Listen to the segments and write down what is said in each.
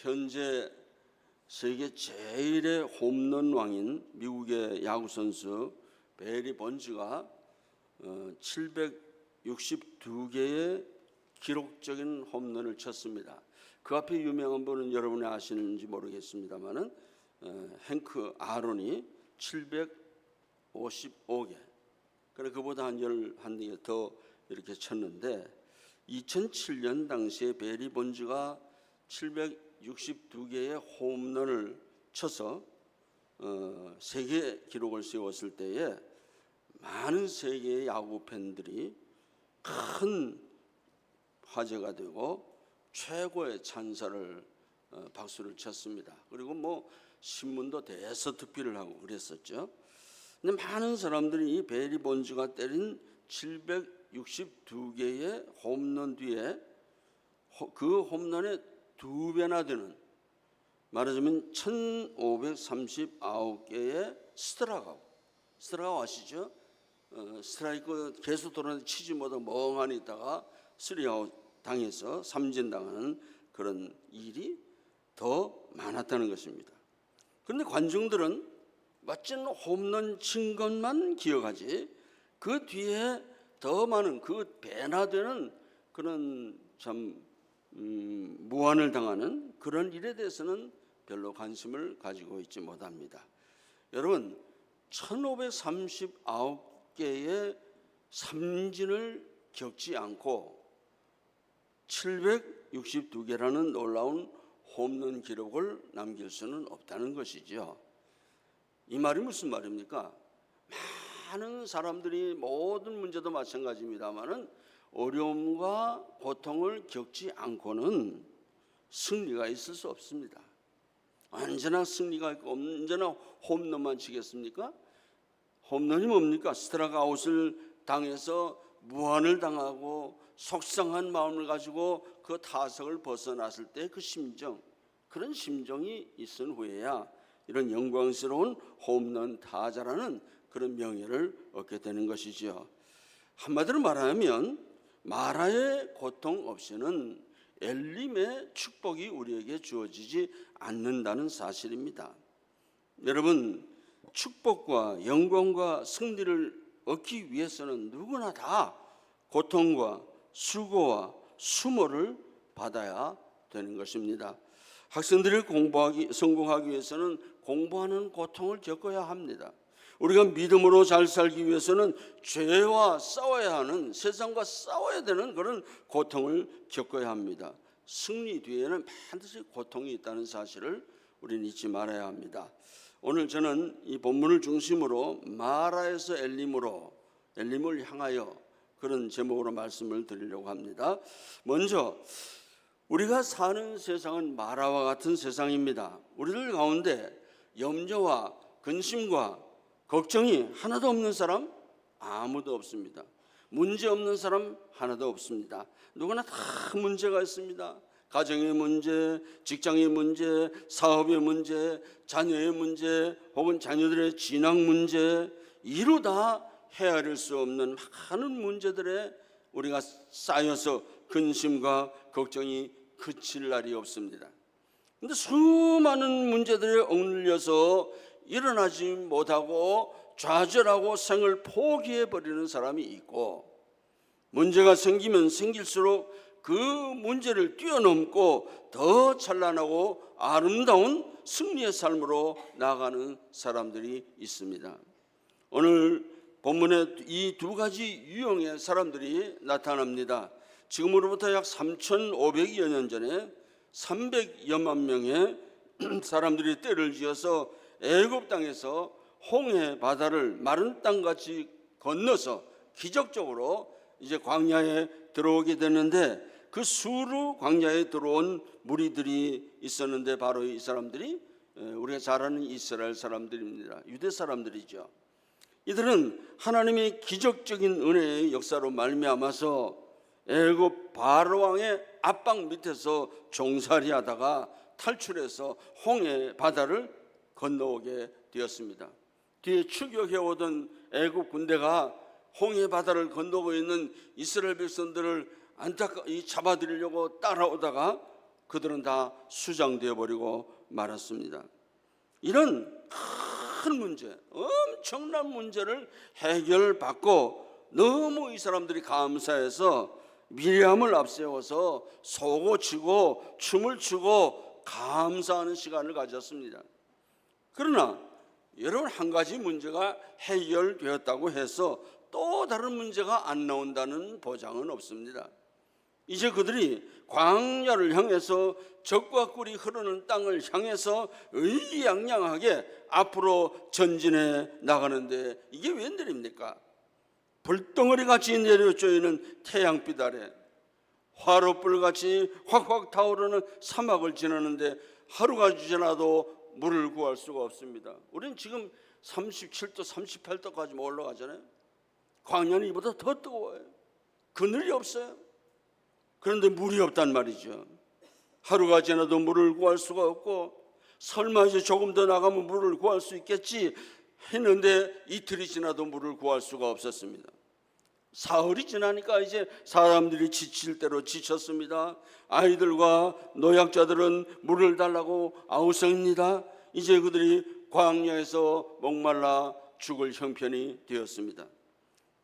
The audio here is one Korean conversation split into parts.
현재 세계 제일의 홈런 왕인 미국의 야구 선수 베리 본즈가 762개의 기록적인 홈런을 쳤습니다. 그 앞에 유명한 분은 여러분이 아시는지 모르겠습니다만은 행크 아론이 755개. 그래 그보다 한 개 더 이렇게 쳤는데 2007년 당시에 베리 본즈가 762개의 홈런을 쳐서 세계 기록을 세웠을 때에 많은 세계의 야구 팬들이 큰 화제가 되고 최고의 찬사를 박수를 쳤습니다. 그리고 뭐 신문도 대서특필을 하고 그랬었죠. 근데 많은 사람들이 이 베리 본즈가 때린 762개의 홈런 뒤에 그 홈런의 2배나 되는, 말하자면 1539개의 스트라이크아웃 아시죠? 스트라이크 계속 돌아다니는 치지 못하고 멍하니 있다가 3아웃 당해서 삼진당하는 그런 일이 더 많았다는 것입니다. 그런데 관중들은 멋진 홈런 친 것만 기억하지 그 뒤에 더 많은 그 배나 되는 그런 참 무한을 당하는 그런 일에 대해서는 별로 관심을 가지고 있지 못합니다. 여러분 1539개의 삼진을 겪지 않고 762개라는 놀라운 홈런 기록을 남길 수는 없다는 것이죠. 이 말이 무슨 말입니까? 많은 사람들이 모든 문제도 마찬가지입니다만은 어려움과 고통을 겪지 않고는 승리가 있을 수 없습니다. 언제나 승리가 있고 언제나 홈런만 치겠습니까? 홈런이 뭡니까? 스트라이크 아웃을 당해서 무한을 당하고 속상한 마음을 가지고 그 타석을 벗어났을 때 그 심정, 그런 심정이 있은 후에야 이런 영광스러운 홈런 타자라는 그런 명예를 얻게 되는 것이지요. 한마디로 말하면 마라의 고통 없이는 엘림의 축복이 우리에게 주어지지 않는다는 사실입니다. 여러분, 축복과 영광과 승리를 얻기 위해서는 누구나 다 고통과 수고와 수모를 받아야 되는 것입니다. 학생들이 성공하기 위해서는 공부하는 고통을 겪어야 합니다. 우리가 믿음으로 잘 살기 위해서는 죄와 싸워야 하는, 세상과 싸워야 되는 그런 고통을 겪어야 합니다. 승리 뒤에는 반드시 고통이 있다는 사실을 우리는 잊지 말아야 합니다. 오늘 저는 이 본문을 중심으로 마라에서 엘림을 향하여 그런 제목으로 말씀을 드리려고 합니다. 먼저 우리가 사는 세상은 마라와 같은 세상입니다. 우리들 가운데 염려와 근심과 걱정이 하나도 없는 사람 아무도 없습니다. 문제 없는 사람 하나도 없습니다. 누구나 다 문제가 있습니다. 가정의 문제, 직장의 문제, 사업의 문제, 자녀의 문제, 혹은 자녀들의 진학 문제, 이루 다 헤아릴 수 없는 많은 문제들에 우리가 쌓여서 근심과 걱정이 그칠 날이 없습니다. 그런데 수많은 문제들에 억눌려서 일어나지 못하고 좌절하고 생을 포기해버리는 사람이 있고, 문제가 생기면 생길수록 그 문제를 뛰어넘고 더 찬란하고 아름다운 승리의 삶으로 나아가는 사람들이 있습니다. 오늘 본문에 이 두 가지 유형의 사람들이 나타납니다. 지금으로부터 약 3,500여 년 전에 300여만 명의 사람들이 떼를 지어서 애굽 땅에서 홍해 바다를 마른 땅같이 건너서 기적적으로 이제 광야에 들어오게 됐는데, 그 수루 광야에 들어온 무리들이 있었는데 바로 이 사람들이 우리가 잘 아는 이스라엘 사람들입니다. 유대 사람들이죠. 이들은 하나님의 기적적인 은혜의 역사로 말미암아서 애굽 바로 왕의 압박 밑에서 종살이하다가 탈출해서 홍해 바다를 건너오게 되었습니다. 뒤에 추격해오던 애굽 군대가 홍해 바다를 건너고 있는 이스라엘 백성들을 잡아들이려고 따라오다가 그들은 다 수장되어 버리고 말았습니다. 이런 큰 문제, 엄청난 문제를 해결받고 너무 이 사람들이 감사해서 미리암을 앞세워서 소고치고 춤을 추고 감사하는 시간을 가졌습니다. 그러나 여러분, 한 가지 문제가 해결되었다고 해서 또 다른 문제가 안 나온다는 보장은 없습니다. 이제 그들이 광야를 향해서 젖과 꿀이 흐르는 땅을 향해서 의기양양하게 앞으로 전진해 나가는데 이게 웬일입니까? 불덩어리같이 내려쪼이는 태양빛 아래 화롯불같이 확확 타오르는 사막을 지나는데 하루가 지나도 물을 구할 수가 없습니다. 우리는 지금 37도, 38도까지 올라가잖아요. 광야는 이보다 더 뜨거워요. 그늘이 없어요. 그런데 물이 없단 말이죠. 하루가 지나도 물을 구할 수가 없고, 설마 이제 조금 더 나가면 물을 구할 수 있겠지 했는데 이틀이 지나도 물을 구할 수가 없었습니다. 사흘이 지나니까 이제 사람들이 지칠 대로 지쳤습니다. 아이들과 노약자들은 물을 달라고 아우성입니다. 이제 그들이 광야에서 목말라 죽을 형편이 되었습니다.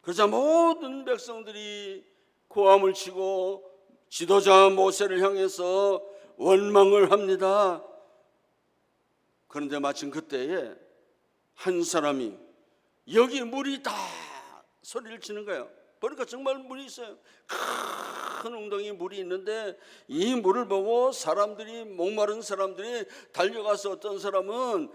그러자 모든 백성들이 고함을 치고 지도자 모세를 향해서 원망을 합니다. 그런데 마침 그때에 한 사람이 여기 물이 다 소리를 치는 거예요. 보니까 정말 물이 있어요. 큰 웅덩이 물이 있는데 이 물을 보고 사람들이, 목마른 사람들이 달려가서 어떤 사람은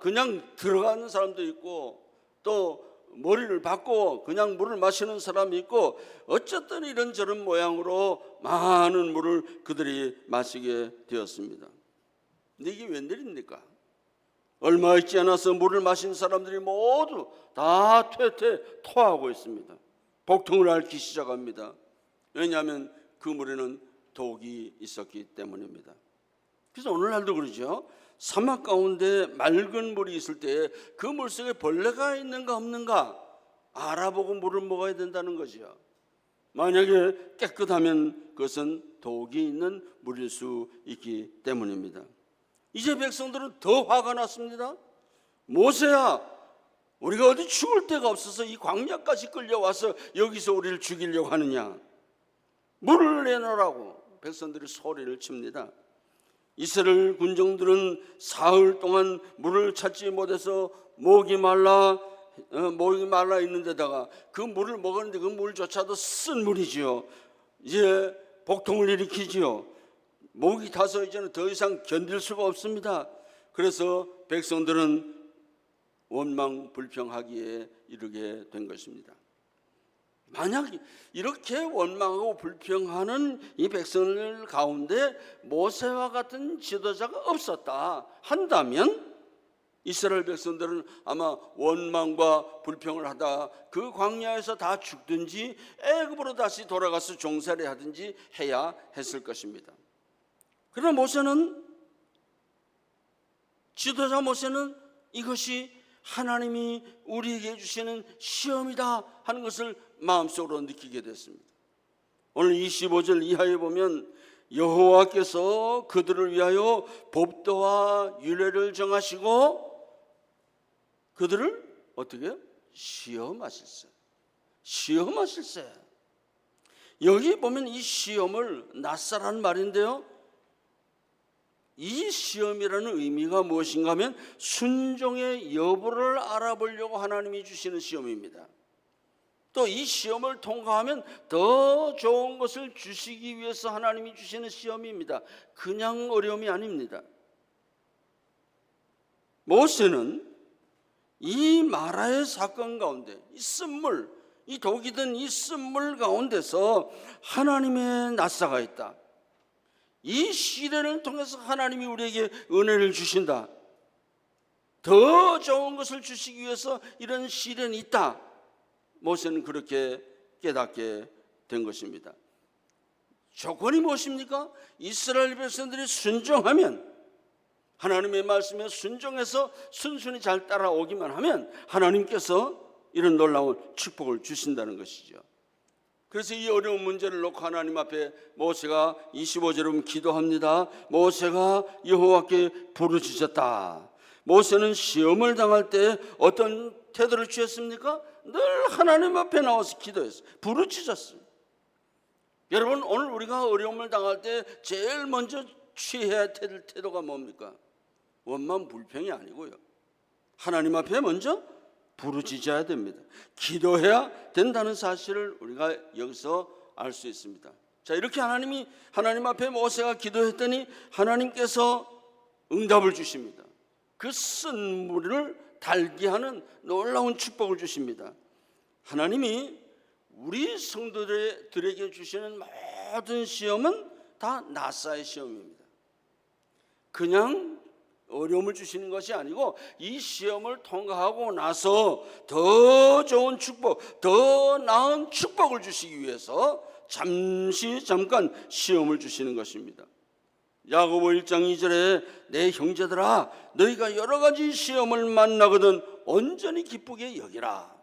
그냥 들어가는 사람도 있고 또 머리를 박고 그냥 물을 마시는 사람이 있고, 어쨌든 이런저런 모양으로 많은 물을 그들이 마시게 되었습니다. 근데 이게 웬일입니까? 얼마 있지 않아서 물을 마신 사람들이 모두 다 퇴퇴 토하고 있습니다. 복통을 앓기 시작합니다. 왜냐하면 그 물에는 독이 있었기 때문입니다. 그래서 오늘날도 그러죠. 사막 가운데 맑은 물이 있을 때 그 물속에 벌레가 있는가 없는가 알아보고 물을 먹어야 된다는 거죠. 만약에 깨끗하면 그것은 독이 있는 물일 수 있기 때문입니다. 이제 백성들은 더 화가 났습니다. 모세야, 우리가 어디 죽을 데가 없어서 이 광야까지 끌려와서 여기서 우리를 죽이려고 하느냐? 물을 내놓으라고 백성들이 소리를 칩니다. 이스라엘 군정들은 사흘 동안 물을 찾지 못해서 목이 말라 있는 데다가 그 물을 먹었는데 그 물조차도 쓴 물이지요. 이제 복통을 일으키지요. 목이 타서 이제는 더 이상 견딜 수가 없습니다. 그래서 백성들은 원망 불평하기에 이르게 된 것입니다. 만약 이렇게 원망하고 불평하는 이 백성들 가운데 모세와 같은 지도자가 없었다 한다면 이스라엘 백성들은 아마 원망과 불평을 하다 그 광야에서 다 죽든지 애굽으로 다시 돌아가서 종살이 하든지 해야 했을 것입니다. 그러나 모세는, 지도자 모세는 이것이 하나님이 우리에게 주시는 시험이다 하는 것을 마음속으로 느끼게 됐습니다. 오늘 25절 이하에 보면 여호와께서 그들을 위하여 법도와 율례를 정하시고 그들을 어떻게 해요? 시험하실세. 시험하실세. 여기 보면 이 시험을 낯사란 말인데요, 이 시험이라는 의미가 무엇인가 하면 순종의 여부를 알아보려고 하나님이 주시는 시험입니다. 또 이 시험을 통과하면 더 좋은 것을 주시기 위해서 하나님이 주시는 시험입니다. 그냥 어려움이 아닙니다. 모세는 이 마라의 사건 가운데 이 쓴물, 이 독이 든 이 쓴물 가운데서 하나님의 낯사가 있다. 이 시련을 통해서 하나님이 우리에게 은혜를 주신다. 더 좋은 것을 주시기 위해서 이런 시련이 있다. 모세는 그렇게 깨닫게 된 것입니다. 조건이 무엇입니까? 이스라엘 백성들이 순종하면, 하나님의 말씀에 순종해서 순순히 잘 따라오기만 하면 하나님께서 이런 놀라운 축복을 주신다는 것이죠. 그래서 이 어려운 문제를 놓고 하나님 앞에 모세가 25절에 보면 기도합니다. 모세가 여호와께 부르짖었다. 모세는 시험을 당할 때 어떤 태도를 취했습니까? 늘 하나님 앞에 나와서 기도했어요. 부르짖었어요. 여러분, 오늘 우리가 어려움을 당할 때 제일 먼저 취해야 될 태도가 뭡니까? 원만 불평이 아니고요, 하나님 앞에 먼저 부르짖어야 됩니다. 기도해야 된다는 사실을 우리가 여기서 알 수 있습니다. 자, 이렇게 하나님 앞에 모세가 기도했더니 하나님께서 응답을 주십니다. 그 쓴 물을 달게 하는 놀라운 축복을 주십니다. 하나님이 우리 성도들에게 주시는 모든 시험은 다 나사의 시험입니다. 그냥 어려움을 주시는 것이 아니고 이 시험을 통과하고 나서 더 좋은 축복, 더 나은 축복을 주시기 위해서 잠깐 시험을 주시는 것입니다. 야고보 1장 2절에 내 형제들아 너희가 여러 가지 시험을 만나거든 온전히 기쁘게 여기라.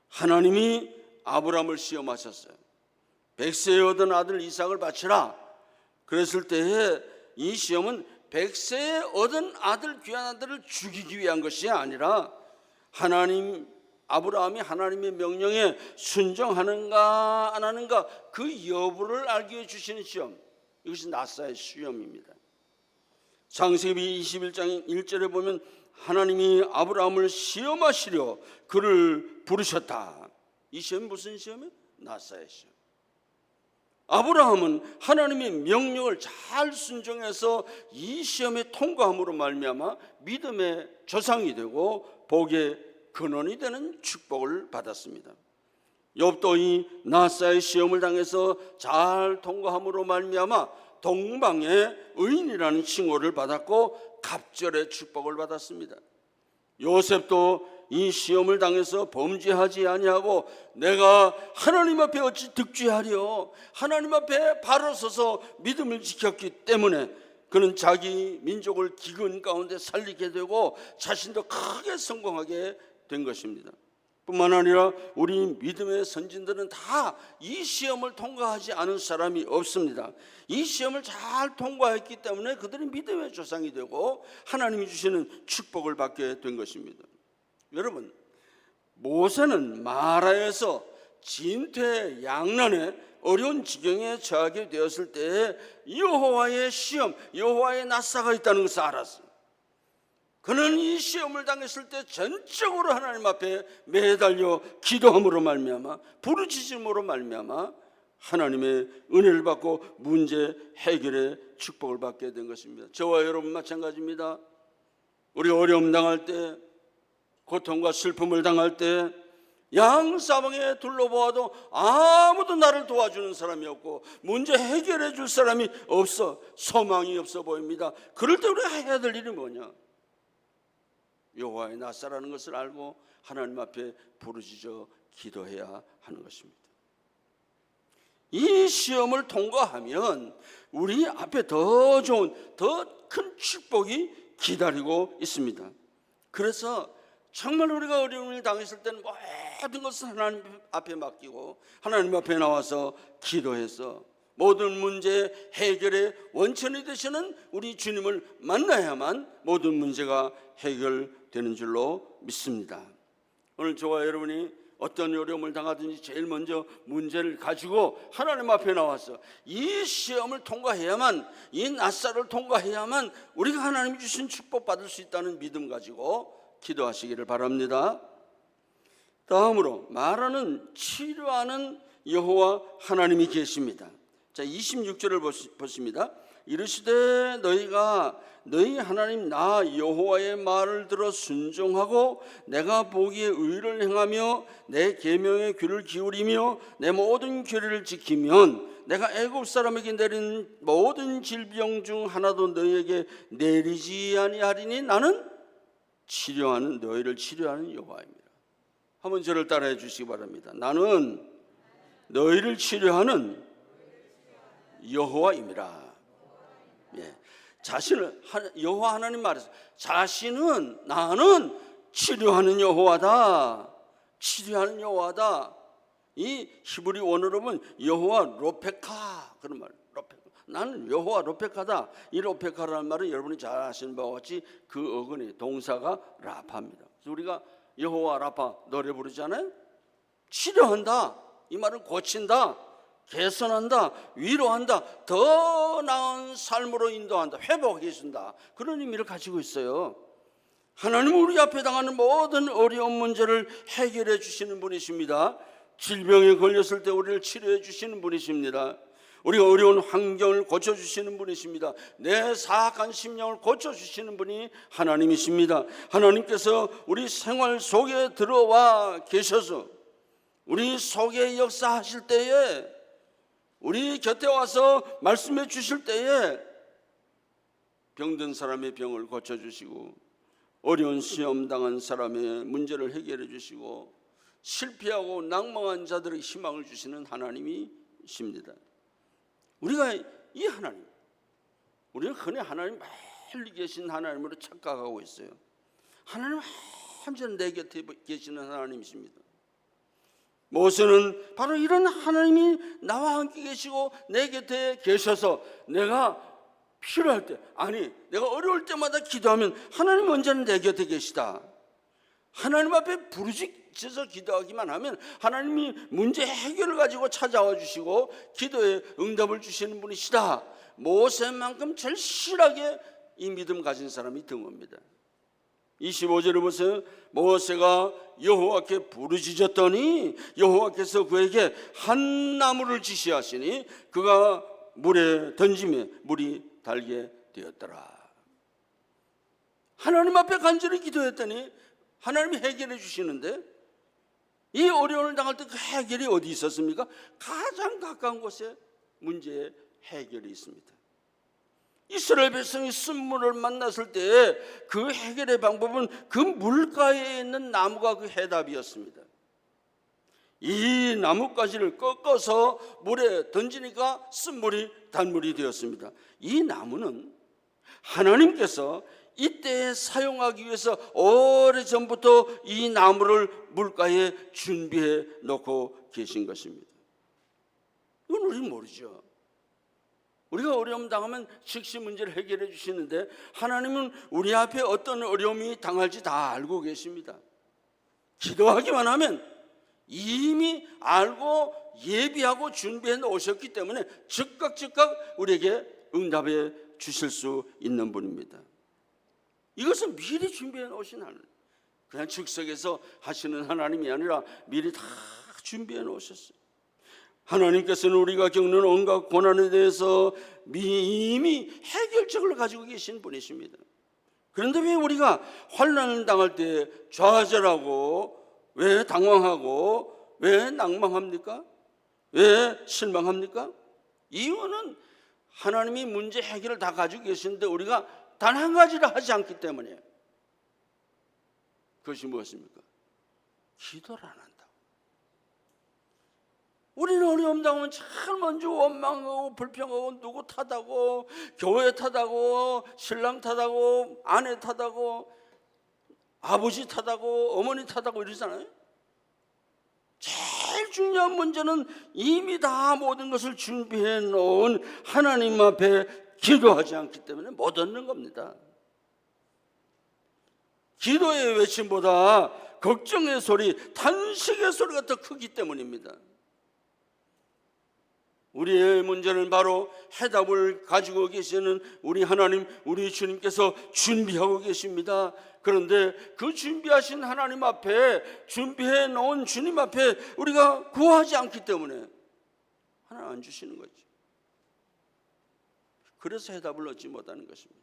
하나님이 아브라함을 시험하셨어요. 100세에 얻은 아들 이삭을 바치라. 그랬을 때에 이 시험은 100세에 얻은 아들, 귀한 아들을 죽이기 위한 것이 아니라 아브라함이 하나님의 명령에 순종하는가 안 하는가 그 여부를 알기 위해 주시는 시험, 이것이 나사의 시험입니다. 창세기 21장 1절에 보면 하나님이 아브라함을 시험하시려 그를 부르셨다. 이 시험이 무슨 시험이에요? 나사의 시험. 아브라함은 하나님의 명령을 잘 순종해서 이 시험에 통과함으로 말미암아 믿음의 조상이 되고 복의 근원이 되는 축복을 받았습니다. 욥도 이 나사의 시험을 당해서 잘 통과함으로 말미암아 동방의 의인이라는 칭호를 받았고 갑절의 축복을 받았습니다. 요셉도 이 시험을 당해서 범죄하지 아니하고 내가 하나님 앞에 어찌 득죄하리요, 하나님 앞에 바로 서서 믿음을 지켰기 때문에 그는 자기 민족을 기근 가운데 살리게 되고 자신도 크게 성공하게 된 것입니다. 뿐만 아니라 우리 믿음의 선진들은 다 이 시험을 통과하지 않은 사람이 없습니다. 이 시험을 잘 통과했기 때문에 그들이 믿음의 조상이 되고 하나님이 주시는 축복을 받게 된 것입니다. 여러분, 모세는 마라에서 진퇴양난의 어려운 지경에 처하게 되었을 때 여호와의 시험, 여호와의 낫사가 있다는 것을 알았어요. 그는 이 시험을 당했을 때 전적으로 하나님 앞에 매달려 기도함으로 말미암아 부르짖음으로 말미암아 하나님의 은혜를 받고 문제 해결의 축복을 받게 된 것입니다. 저와 여러분 마찬가지입니다. 우리 어려움 당할 때, 고통과 슬픔을 당할 때 양사방에 둘러보아도 아무도 나를 도와주는 사람이 없고 문제 해결해 줄 사람이 없어, 소망이 없어 보입니다. 그럴 때 우리가 해야 될 일이 뭐냐? 여호와의 낫사라는 것을 알고 하나님 앞에 부르짖어 기도해야 하는 것입니다. 이 시험을 통과하면 우리 앞에 더 좋은, 더 큰 축복이 기다리고 있습니다. 그래서 정말 우리가 어려움을 당했을 때는 모든 것을 하나님 앞에 맡기고 하나님 앞에 나와서 기도해서 모든 문제 해결의 원천이 되시는 우리 주님을 만나야만 모든 문제가 해결되는 줄로 믿습니다. 오늘 저와 여러분이 어떤 어려움을 당하든지 제일 먼저 문제를 가지고 하나님 앞에 나와서 이 시험을 통과해야만, 이 낫사를 통과해야만 우리가 하나님이 주신 축복 받을 수 있다는 믿음 가지고 기도하시기를 바랍니다. 다음으로 말하는, 치료하는 여호와 하나님이 계십니다. 자, 26절을 보십니다. 이르시되 너희가 너희 하나님 나 여호와의 말을 들어 순종하고 내가 보기에 의를 행하며 내 계명에 귀를 기울이며 내 모든 규례를 지키면 내가 애굽 사람에게 내린 모든 질병 중 하나도 너희에게 내리지 아니하리니 나는 치료하는, 너희를 치료하는 여호와입니다. 한번 저를 따라해 주시기 바랍니다. 나는 너희를 치료하는 여호와입니다. 예. 자신을 여호와 하나님 말해서 자신은 나는 치료하는 여호와다, 치료하는 여호와다. 이 히브리 원어로 보면 여호와 로페카 그런 말. 로페카. 나는 여호와 로페카다. 이 로페카라는 말은 여러분이 잘 아시는 바와 같이 그 어근이 동사가 라파입니다. 그래서 우리가 여호와 라파 노래 부르잖아요. 치료한다. 이 말은 고친다, 개선한다, 위로한다, 더 나은 삶으로 인도한다, 회복해 준다. 그런 의미를 가지고 있어요. 하나님은 우리 앞에 당하는 모든 어려운 문제를 해결해 주시는 분이십니다. 질병에 걸렸을 때 우리를 치료해 주시는 분이십니다. 우리가 어려운 환경을 고쳐주시는 분이십니다. 내 사악한 심령을 고쳐주시는 분이 하나님이십니다. 하나님께서 우리 생활 속에 들어와 계셔서 우리 속에 역사하실 때에, 우리 곁에 와서 말씀해 주실 때에 병든 사람의 병을 고쳐주시고 어려운 시험 당한 사람의 문제를 해결해 주시고 실패하고 낭망한 자들에게 희망을 주시는 하나님이십니다. 우리가 이 하나님, 우리는 흔히 하나님 멀리 계신 하나님으로 착각하고 있어요. 하나님은 완전 내 곁에 계시는 하나님이십니다. 모세는 바로 이런 하나님이 나와 함께 계시고 내 곁에 계셔서 내가 필요할 때, 아니 내가 어려울 때마다 기도하면 하나님 언제나 내 곁에 계시다. 하나님 앞에 부르짖어서 기도하기만 하면 하나님이 문제 해결을 가지고 찾아와 주시고 기도에 응답을 주시는 분이시다. 모세만큼 절실하게 이 믿음 가진 사람이 드뭅니다. 25절을 보세요. 모세가 여호와께 부르짖었더니 여호와께서 그에게 한 나무를 지시하시니 그가 물에 던지매 물이 달게 되었더라. 하나님 앞에 간절히 기도했더니 하나님이 해결해 주시는데, 이 어려움을 당할 때 그 해결이 어디 있었습니까? 가장 가까운 곳에 문제의 해결이 있습니다. 이스라엘 백성이 쓴물을 만났을 때 그 해결의 방법은 그 물가에 있는 나무가 그 해답이었습니다. 이 나뭇가지를 꺾어서 물에 던지니까 쓴물이 단물이 되었습니다. 이 나무는 하나님께서 이때에 사용하기 위해서 오래전부터 이 나무를 물가에 준비해 놓고 계신 것입니다. 이건 우리는 모르죠. 우리가 어려움 당하면 즉시 문제를 해결해 주시는데 하나님은 우리 앞에 어떤 어려움이 당할지 다 알고 계십니다. 기도하기만 하면 이미 알고 예비하고 준비해 놓으셨기 때문에 즉각 우리에게 응답해 주실 수 있는 분입니다. 이것은 미리 준비해 놓으신 하나님, 그냥 즉석에서 하시는 하나님이 아니라 미리 다 준비해 놓으셨어요. 하나님께서는 우리가 겪는 온갖 고난에 대해서 이미 해결책을 가지고 계신 분이십니다. 그런데 왜 우리가 환난을 당할 때 좌절하고, 왜 당황하고, 왜 낭망합니까? 왜 실망합니까? 이유는 하나님이 문제 해결을 다 가지고 계시는데 우리가 단 한 가지를 하지 않기 때문에. 그것이 무엇입니까? 기도를 안 한다. 우리는 어려움 당하면 제일 먼저 원망하고 불평하고 누구 탓하고 교회 탓하고 신랑 탓하고 아내 탓하고 아버지 탓하고 어머니 탓하고 이러잖아요. 제일 중요한 문제는 이미 다 모든 것을 준비해 놓은 하나님 앞에 기도하지 않기 때문에 못 얻는 겁니다. 기도의 외침보다 걱정의 소리, 탄식의 소리가 더 크기 때문입니다. 우리의 문제는 바로 해답을 가지고 계시는 우리 하나님, 우리 주님께서 준비하고 계십니다. 그런데 그 준비하신 하나님 앞에, 준비해 놓은 주님 앞에 우리가 구하지 않기 때문에 하나님 안 주시는 거죠. 그래서 해답을 얻지 못하는 것입니다.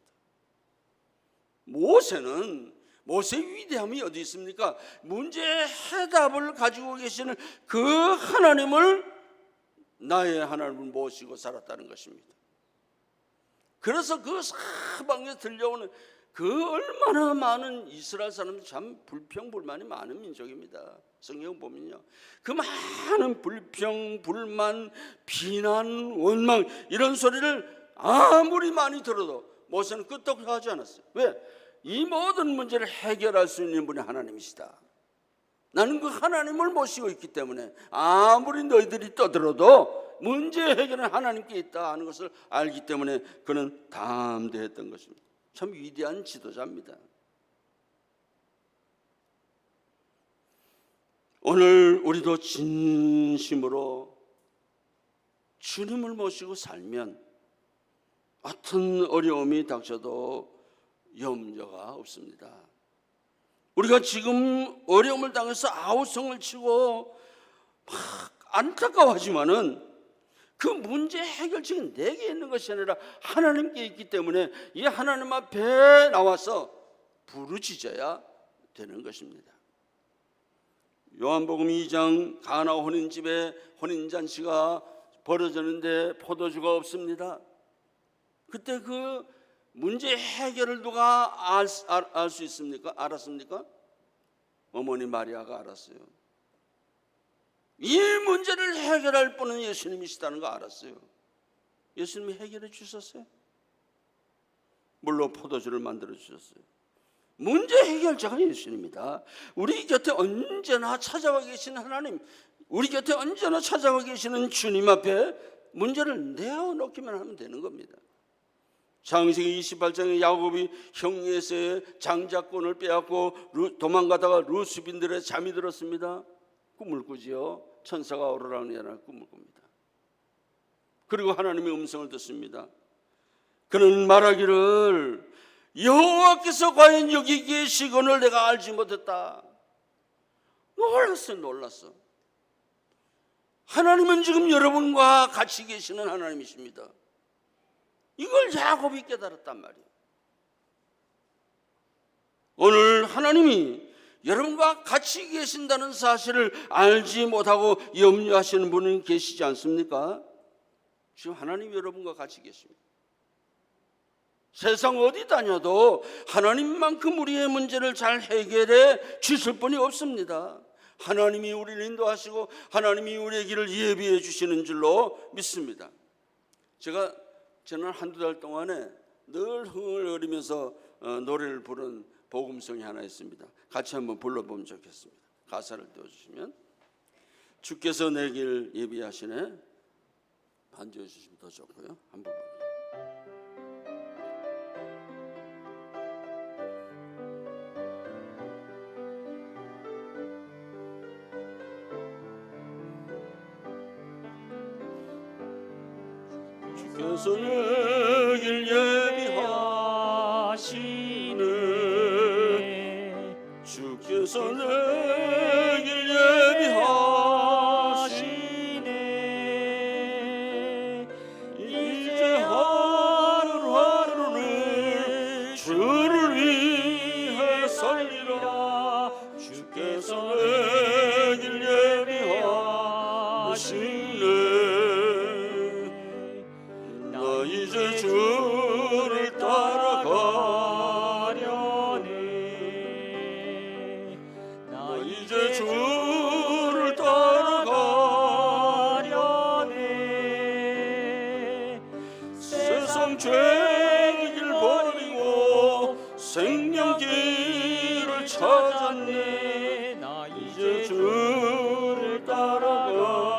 모세의 위대함이 어디 있습니까? 문제의 해답을 가지고 계시는 그 하나님을 나의 하나님을 모시고 살았다는 것입니다. 그래서 그 사방에 들려오는 그 얼마나 많은 이스라엘 사람들이 참 불평불만이 많은 민족입니다. 성경 보면요, 그 많은 불평, 불만, 비난, 원망 이런 소리를 아무리 많이 들어도 모세는 끄떡 하지 않았어요. 왜? 이 모든 문제를 해결할 수 있는 분이 하나님이시다. 나는 그 하나님을 모시고 있기 때문에 아무리 너희들이 떠들어도 문제 해결은 하나님께 있다 하는 것을 알기 때문에 그는 담대했던 것입니다. 참 위대한 지도자입니다. 오늘 우리도 진심으로 주님을 모시고 살면 어떤 어려움이 닥쳐도 염려가 없습니다. 우리가 지금 어려움을 당해서 아우성을 치고 막 안타까워하지만은 그 문제 해결책은 내게 있는 것이 아니라 하나님께 있기 때문에 이 하나님 앞에 나와서 부르짖어야 되는 것입니다. 요한복음 2장 가나 혼인집에 혼인잔치가 벌어졌는데 포도주가 없습니다. 그때 그 문제 해결을 누가 알 수 있습니까? 알았습니까? 어머니 마리아가 알았어요. 이 문제를 해결할 분은 예수님이시다는 거 알았어요. 예수님이 해결해 주셨어요. 물로 포도주를 만들어 주셨어요. 문제 해결자가 예수님입니다. 우리 곁에 언제나 찾아와 계신 하나님, 우리 곁에 언제나 찾아와 계시는 주님 앞에 문제를 내어놓기만 하면 되는 겁니다. 창세기 28장에 야곱이 형리에서의 장자권을 빼앗고 도망가다가 루스빈들의 잠이 들었습니다. 꿈을 꾸지요. 천사가 오르락내리락 꿈을 꿉니다. 그리고 하나님의 음성을 듣습니다. 그는 말하기를 여호와께서 과연 여기 계시거늘 내가 알지 못했다. 놀랐어. 하나님은 지금 여러분과 같이 계시는 하나님이십니다. 이걸 야곱이 깨달았단 말이에요. 오늘 하나님이 여러분과 같이 계신다는 사실을 알지 못하고 염려하시는 분은 계시지 않습니까? 지금 하나님이 여러분과 같이 계십니다. 세상 어디 다녀도 하나님만큼 우리의 문제를 잘 해결해 주실 분이 없습니다. 하나님이 우리를 인도하시고 하나님이 우리의 길을 예비해 주시는 줄로 믿습니다. 제가 지난 한두 달 동안에 늘 흥얼거리면서 노래를 부른 복음성이 하나 있습니다. 같이 한번 불러보면 좋겠습니다. 가사를 띄워주시면 주께서 내 길 예비하시네. 반주해 주시면 더 좋고요. 한번 주께서 내 길 예비하시네. 주께서 내 길 예비하시네. 이제 하루하루를 주를 위해 살리라. 주께서 내 길 예비하시네. 이제 주를 따라가려네. 나 이제 주를 따라가려네. 세상 죄의 길 버리고 생명 길을 찾았네. 나 이제 주를 따라가려네.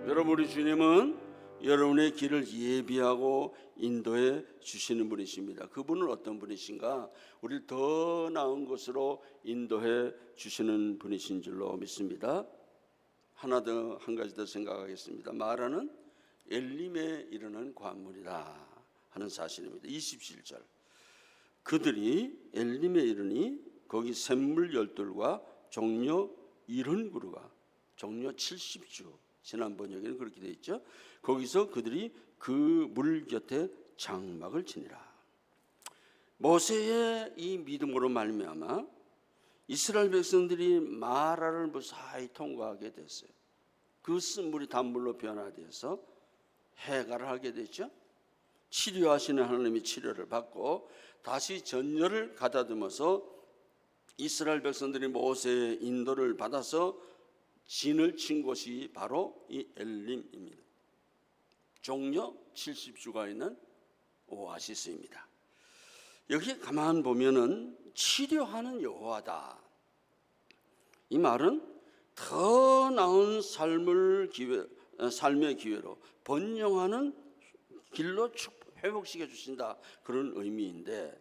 여러분, 우리 주님은 여러분의 길을 예비하고 인도해 주시는 분이십니다. 그분은 어떤 분이신가? 우리를 더 나은 곳으로 인도해 주시는 분이신 줄로 믿습니다. 한 가지 더 생각하겠습니다. 마라는 엘림에 이르는 관문이다 하는 사실입니다. 27절 그들이 엘림에 이르니 거기 샘물 12과 종려 70그루가 종려 70주, 지난 번역에는 그렇게 되어 있죠. 거기서 그들이 그 물 곁에 장막을 치니라. 모세의 이 믿음으로 말미암아 이스라엘 백성들이 마라를 무사히 통과하게 됐어요. 그 쓴물이 단물로 변화되어서 해가를 하게 됐죠. 치료하시는 하나님이 치료를 받고 다시 전열을 가다듬어서 이스라엘 백성들이 모세의 인도를 받아서 진을 친 곳이 바로 이 엘림입니다. 종려 70주가 있는 오아시스입니다. 여기 가만 보면은 치료하는 여호와다. 이 말은 더 나은 삶의 기회로 번영하는 길로 회복시켜 주신다, 그런 의미인데,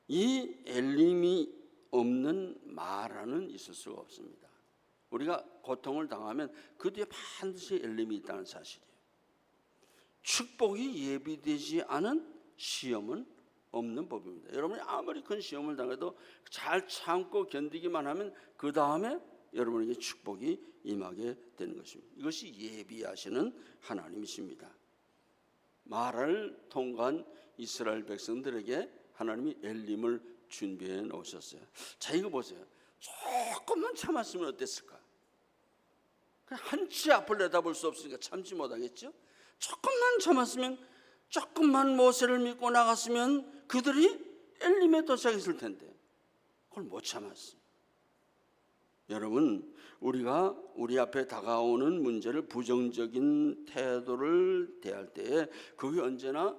이 엘림이 없는 마라는 있을 수가 없습니다. 우리가 고통을 당하면 그 뒤에 반드시 엘림이 있다는 사실이에요. 축복이 예비되지 않은 시험은 없는 법입니다. 여러분이 아무리 큰 시험을 당해도 잘 참고 견디기만 하면 그 다음에 여러분에게 축복이 임하게 되는 것입니다. 이것이 예비하시는 하나님이십니다. 마라를 통과한 이스라엘 백성들에게 하나님이 엘림을 준비해 놓으셨어요. 자, 이거 보세요. 조금만 참았으면 어땠을까? 한치 앞을 내다볼 수 없으니까 참지 못하겠죠? 조금만 참았으면, 조금만 모세를 믿고 나갔으면 그들이 엘림에 도착했을 텐데 그걸 못 참았어요. 여러분, 우리가 우리 앞에 다가오는 문제를 부정적인 태도를 대할 때에 그게 언제나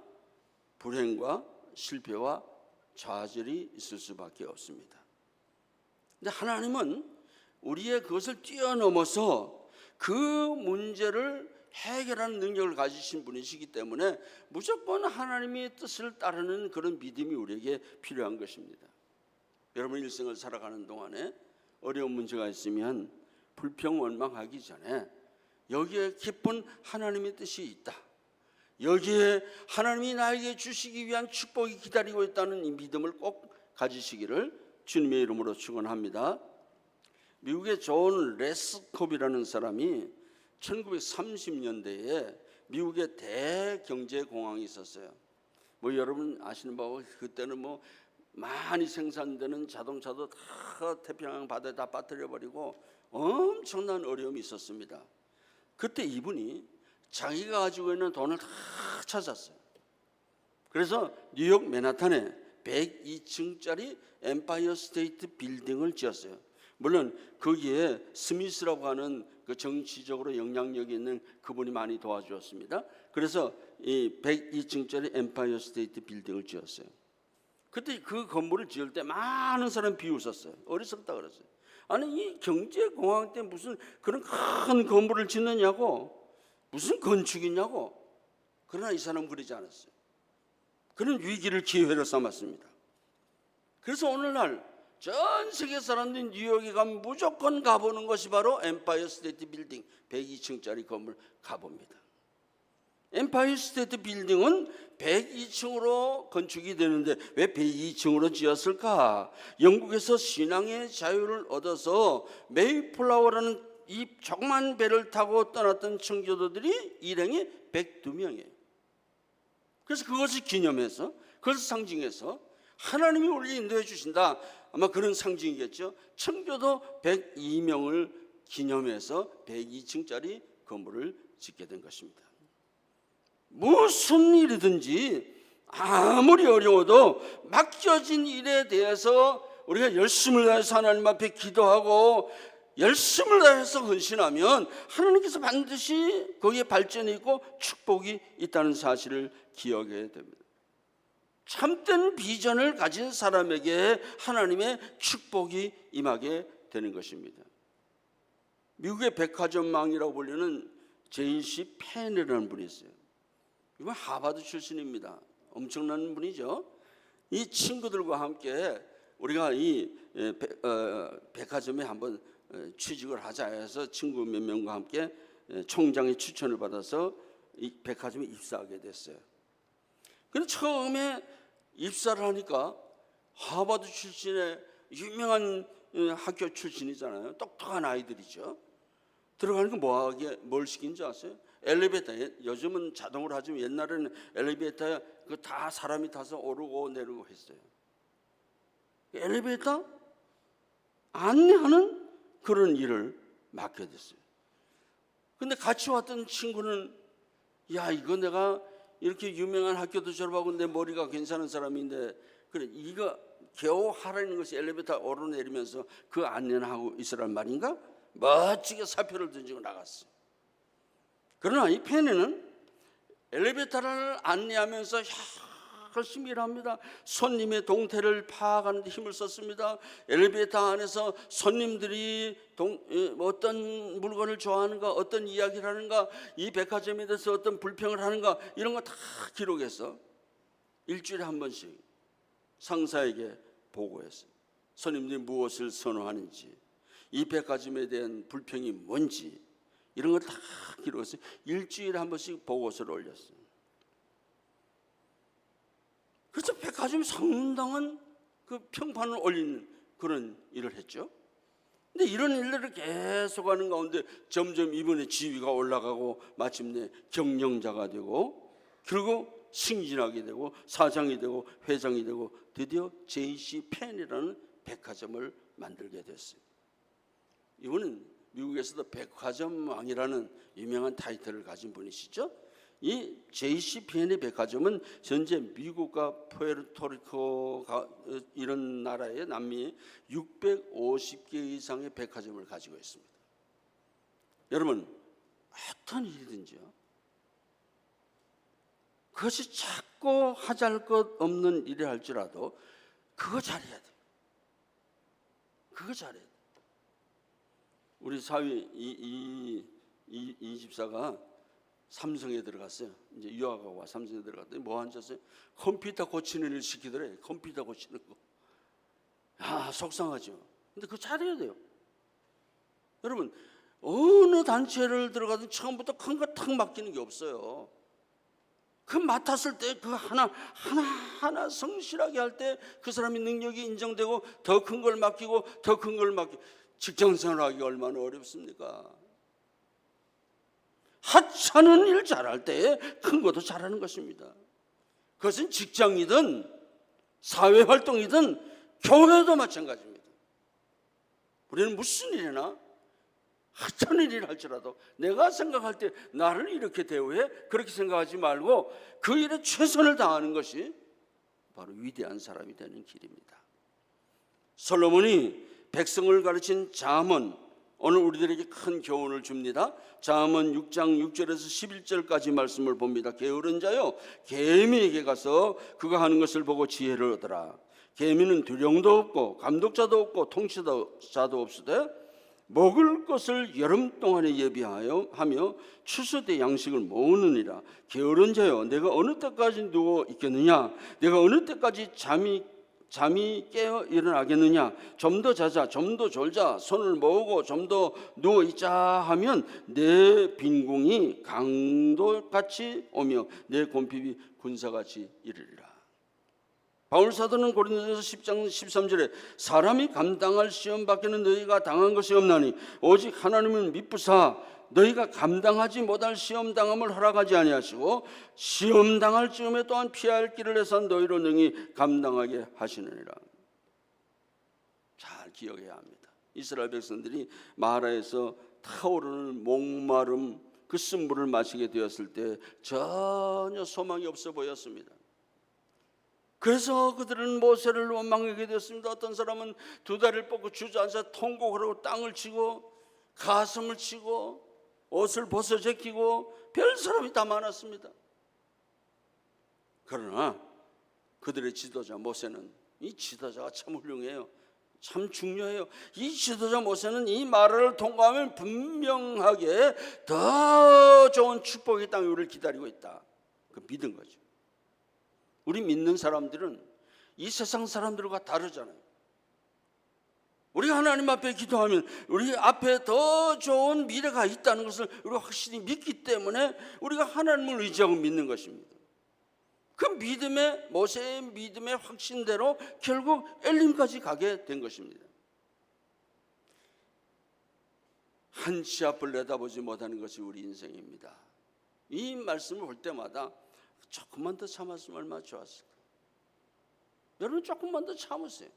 불행과 실패와 좌절이 있을 수밖에 없습니다. 근데 하나님은 우리의 그것을 뛰어넘어서 그 문제를 해결하는 능력을 가지신 분이시기 때문에 무조건 하나님의 뜻을 따르는 그런 믿음이 우리에게 필요한 것입니다. 여러분 일생을 살아가는 동안에 어려운 문제가 있으면 불평 원망하기 전에 여기에 깊은 하나님의 뜻이 있다, 여기에 하나님이 나에게 주시기 위한 축복이 기다리고 있다는 이 믿음을 꼭 가지시기를 주님의 이름으로 축원합니다. 미국의 존 레스콥이라는 사람이 1930년대에 미국의 대경제공황이 있었어요. 뭐 여러분 아시는 바와 그때는 뭐 많이 생산되는 자동차도 다 태평양 바다에 다 빠뜨려 버리고 엄청난 어려움이 있었습니다. 그때 이분이 자기가 가지고 있는 돈을 다 찾았어요. 그래서 뉴욕 맨하탄에 102층짜리 엠파이어 스테이트 빌딩을 지었어요. 물론 거기에 스미스라고 하는 그 정치적으로 영향력이 있는 그분이 많이 도와주었습니다. 그래서 이 102층짜리 엠파이어 스테이트 빌딩을 지었어요. 그때 그 건물을 지을 때 많은 사람이 비웃었어요. 어리석다 그랬어요. 아니 이 경제공황 때 무슨 그런 큰 건물을 짓느냐고, 무슨 건축이냐고. 그러나 이 사람은 그러지 않았어요. 그는 위기를 기회로 삼았습니다. 그래서 오늘날 전 세계 사람들이 뉴욕에 가면 무조건 가보는 것이 바로 엠파이어 스테이트 빌딩 102층짜리 건물 가봅니다. 엠파이어 스테이트 빌딩은 102층으로 건축이 되는데 왜 102층으로 지었을까? 영국에서 신앙의 자유를 얻어서 메이플라워라는 이 조그만 배를 타고 떠났던 청교도들이 일행이 102명이에요. 그래서 그것을 기념해서, 그것을 상징해서 하나님이 우리를 인도해 주신다, 아마 그런 상징이겠죠. 청교도 102명을 기념해서 102층짜리 건물을 짓게 된 것입니다. 무슨 일이든지 아무리 어려워도 맡겨진 일에 대해서 우리가 열심을 다해서 하나님 앞에 기도하고 열심을 다해서 헌신하면 하나님께서 반드시 거기에 발전이 있고 축복이 있다는 사실을 기억해야 됩니다. 참된 비전을 가진 사람에게 하나님의 축복이 임하게 되는 것입니다. 미국의 백화점망이라고 불리는 제인시 펜이라는 분이 있어요. 이분 하버드 출신입니다. 엄청난 분이죠. 이 친구들과 함께 우리가 이 백화점에 한번 취직을 하자 해서 친구 몇 명과 함께 총장의 추천을 받아서 이 백화점에 입사하게 됐어요. 그런데 처음에 입사를 하니까 하버드 출신의 유명한 학교 출신이잖아요. 똑똑한 아이들이죠. 들어가니까 뭘 시킨지 아세요? 엘리베이터, 요즘은 자동으로 하지만 옛날에는 엘리베이터에 그 다 사람이 타서 오르고 내리고 했어요. 엘리베이터 안내하는 그런 일을 맡게 됐어요. 근데 같이 왔던 친구는 야, 이거 내가 이렇게 유명한 학교도 졸업하고 내 머리가 괜찮은 사람인데 그래 이거 겨우 하라는 것이 엘리베이터 오르내리면서 그 안내는 하고 있으란 말인가? 멋지게 사표를 던지고 나갔어요. 그러나 이 펜에는 엘리베이터를 안내하면서 열심히 일합니다. 손님의 동태를 파악하는 데 힘을 썼습니다. 엘리베이터 안에서 손님들이 어떤 물건을 좋아하는가, 어떤 이야기를 하는가, 이 백화점에 대해서 어떤 불평을 하는가, 이런 거 다 기록해서 일주일에 한 번씩 상사에게 보고했어요. 손님들이 무엇을 선호하는지, 이 백화점에 대한 불평이 뭔지, 이런 걸 다 기록해서 일주일에 한 번씩 보고서를 올렸어요. 그래서 백화점 상당한 그 평판을 올리는 그런 일을 했죠. 근데 이런 일들을 계속하는 가운데 점점 이번에 지위가 올라가고 마침내 경영자가 되고, 그리고 승진하게 되고 사장이 되고 회장이 되고 드디어 JC 펜이라는 백화점을 만들게 됐어요. 이분은 미국에서도 백화점 왕이라는 유명한 타이틀을 가진 분이시죠. 이 JC 펜의 백화점은 현재 미국과 푸에르토리코가 이런 나라의 남미에 650개 이상의 백화점을 가지고 있습니다. 여러분, 어떤 일이든지요, 그것이 작고 하잘 것 없는 일이 할지라도 그거 잘해야 돼요. 그거 잘해야 돼요. 우리 사위 이 집사가 삼성에 들어갔어요. 이제 유학하고 와 삼성에 들어갔더니 뭐 앉았어요? 컴퓨터 고치는 일 시키더래. 컴퓨터 고치는 거. 아, 속상하죠. 근데 그거 잘해야 돼요. 여러분, 어느 단체를 들어가든 처음부터 큰 거 탁 맡기는 게 없어요. 그 맡았을 때 그 하나 성실하게 할 때 그 사람의 능력이 인정되고 더 큰 걸 맡기고 더 큰 걸 맡기고. 직장생활하기 얼마나 어렵습니까? 하찮은 일 잘할 때 큰 것도 잘하는 것입니다. 그것은 직장이든 사회활동이든 교회도 마찬가지입니다. 우리는 무슨 일이나 하찮은 일을 할지라도 내가 생각할 때 나를 이렇게 대우해? 그렇게 생각하지 말고 그 일에 최선을 다하는 것이 바로 위대한 사람이 되는 길입니다. 솔로몬이 백성을 가르친 잠언, 오늘 우리들에게 큰 교훈을 줍니다. 잠언 6장 6절에서 11절까지 말씀을 봅니다. 게으른 자여, 개미에게 가서 그가 하는 것을 보고 지혜를 얻으라. 개미는 두령도 없고 감독자도 없고 통치자도 없으되 먹을 것을 여름 동안에 예비하여 하며 추수 때 양식을 모으느니라. 게으른 자여, 내가 어느 때까지 누워 있겠느냐? 내가 어느 때까지 잠이 깨어 일어나겠느냐? 좀 더 자자, 좀 더 졸자, 손을 모으고 좀 더 누워 있자 하면 내 빈궁이 강도같이 오며 내 곰핍이 군사같이 이르리라. 바울 사도는 고린도전서 10장 13절에 사람이 감당할 시험 밖에는 너희가 당한 것이 없나니 오직 하나님은 미쁘사 너희가 감당하지 못할 시험 당함을 허락하지 아니하시고 시험 당할 즈음에 또한 피할 길을 내사 너희로 능히 감당하게 하시느니라. 잘 기억해야 합니다. 이스라엘 백성들이 마라에서 타오르는 목마름, 그 쓴물을 마시게 되었을 때 전혀 소망이 없어 보였습니다. 그래서 그들은 모세를 원망하게 되었습니다. 어떤 사람은 두 다리를 뻗고 주저앉아 통곡을 하고 땅을 치고 가슴을 치고 옷을 벗어 제끼고 별 사람이 다 많았습니다. 그러나 그들의 지도자 모세는, 이 지도자가 참 훌륭해요. 참 중요해요. 이 지도자 모세는 이 마라를 통과하면 분명하게 더 좋은 축복의 땅이 우리를 기다리고 있다. 그 믿은 거죠. 우리 믿는 사람들은 이 세상 사람들과 다르잖아요. 우리가 하나님 앞에 기도하면 우리 앞에 더 좋은 미래가 있다는 것을 우리가 확실히 믿기 때문에 우리가 하나님을 의지하고 믿는 것입니다. 그 믿음의, 모세의 믿음의 확신대로 결국 엘림까지 가게 된 것입니다. 한치 앞을 내다보지 못하는 것이 우리 인생입니다. 이 말씀을 볼 때마다 조금만 더 참았으면 얼마나 좋았을까. 여러분 조금만 더 참으세요.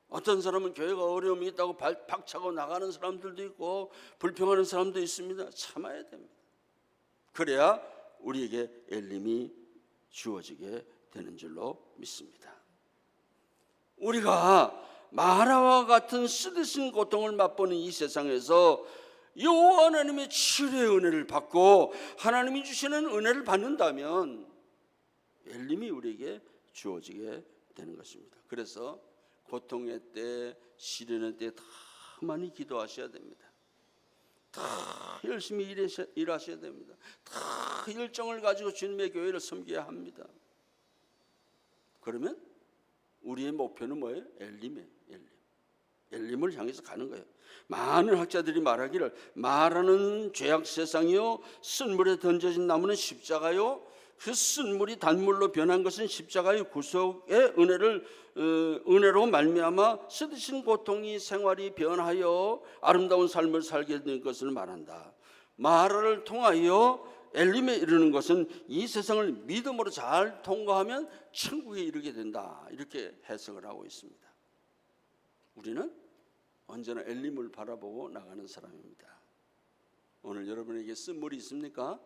어떤 사람은 교회가 어려움이 있다고 박차고 나가는 사람들도 있고 불평하는 사람도 있습니다. 참아야 됩니다. 그래야 우리에게 엘림이 주어지게 되는 줄로 믿습니다. 우리가 마라와 같은 쓰디쓴 고통을 맛보는 이 세상에서 여호와 하나님의 치료의 은혜를 받고 하나님이 주시는 은혜를 받는다면 엘림이 우리에게 주어지게 되는 것입니다. 그래서 고통의 때, 시련의 때 다 많이 기도하셔야 됩니다. 다 열심히 일하셔야 됩니다. 다 열정을 가지고 주님의 교회를 섬겨야 합니다. 그러면 우리의 목표는 뭐예요? 엘림이에요. 엘림을 향해서 가는 거예요. 많은 학자들이 말하기를 말하는 죄악 세상이요, 쓴물에 던져진 나무는 십자가요, 그 쓴물이 단물로 변한 것은 십자가의 구속의 은혜로 말미암아 쓰디신 고통이 생활이 변하여 아름다운 삶을 살게 된 것을 말한다. 마라를 통하여 엘림에 이르는 것은 이 세상을 믿음으로 잘 통과하면 천국에 이르게 된다, 이렇게 해석을 하고 있습니다. 우리는 언제나 엘림을 바라보고 나가는 사람입니다. 오늘 여러분에게 쓴물이 있습니까?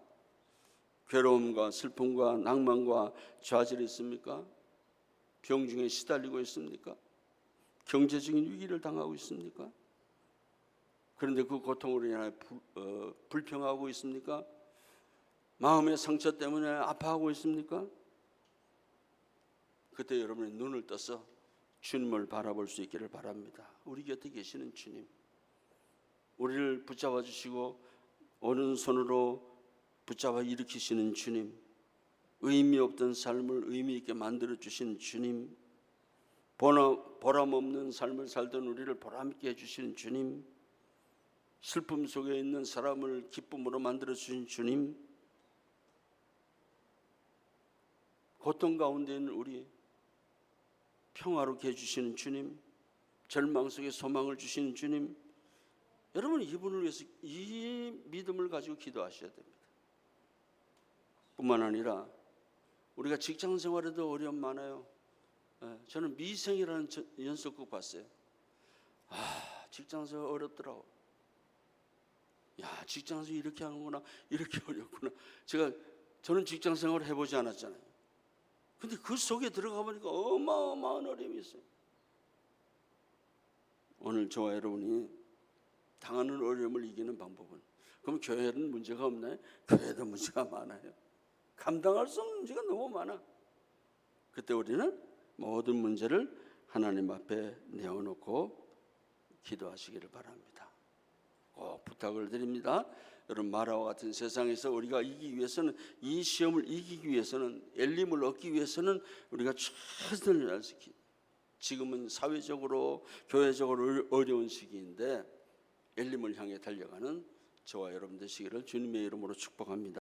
괴로움과 슬픔과 낭만과 좌절이 있습니까? 병중에 시달리고 있습니까? 경제적인 위기를 당하고 있습니까? 그런데 그 고통으로 인하여 불평하고 있습니까? 마음의 상처 때문에 아파하고 있습니까? 그때 여러분의 눈을 떠서 주님을 바라볼 수 있기를 바랍니다. 우리 곁에 계시는 주님, 우리를 붙잡아 주시고 오른손으로 붙잡아 일으키시는 주님, 의미 없던 삶을 의미 있게 만들어 주신 주님, 보람 없는 삶을 살던 우리를 보람 있게 해주시는 주님, 슬픔 속에 있는 사람을 기쁨으로 만들어 주신 주님, 고통 가운데 있는 우리 평화롭게 해주시는 주님, 절망 속에 소망을 주시는 주님, 여러분 이분을 위해서 이 믿음을 가지고 기도하셔야 됩니다. 뿐만 아니라 우리가 직장 생활에도 어려움 많아요. 저는 미생이라는 연속극 봤어요. 직장 생활 어렵더라고. 야, 직장 생활 이렇게 하는구나, 이렇게 어렵구나. 저는 직장 생활을 해보지 않았잖아요. 근데 그 속에 들어가 보니까 어마어마한 어려움이 있어요. 오늘 저와 여러분이 당하는 어려움을 이기는 방법은, 그럼 교회는 문제가 없나요? 교회도 문제가 많아요. 감당할 수 없는 문제가 너무 많아. 그때 우리는 모든 문제를 하나님 앞에 내어놓고 기도하시기를 바랍니다. 꼭 부탁을 드립니다. 여러분, 마라와 같은 세상에서 우리가 이기기 위해서는, 이 시험을 이기기 위해서는, 엘림을 얻기 위해서는 우리가 최선을 다해서, 지금은 사회적으로 교회적으로 어려운 시기인데 엘림을 향해 달려가는 저와 여러분 되시기를 주님의 이름으로 축복합니다.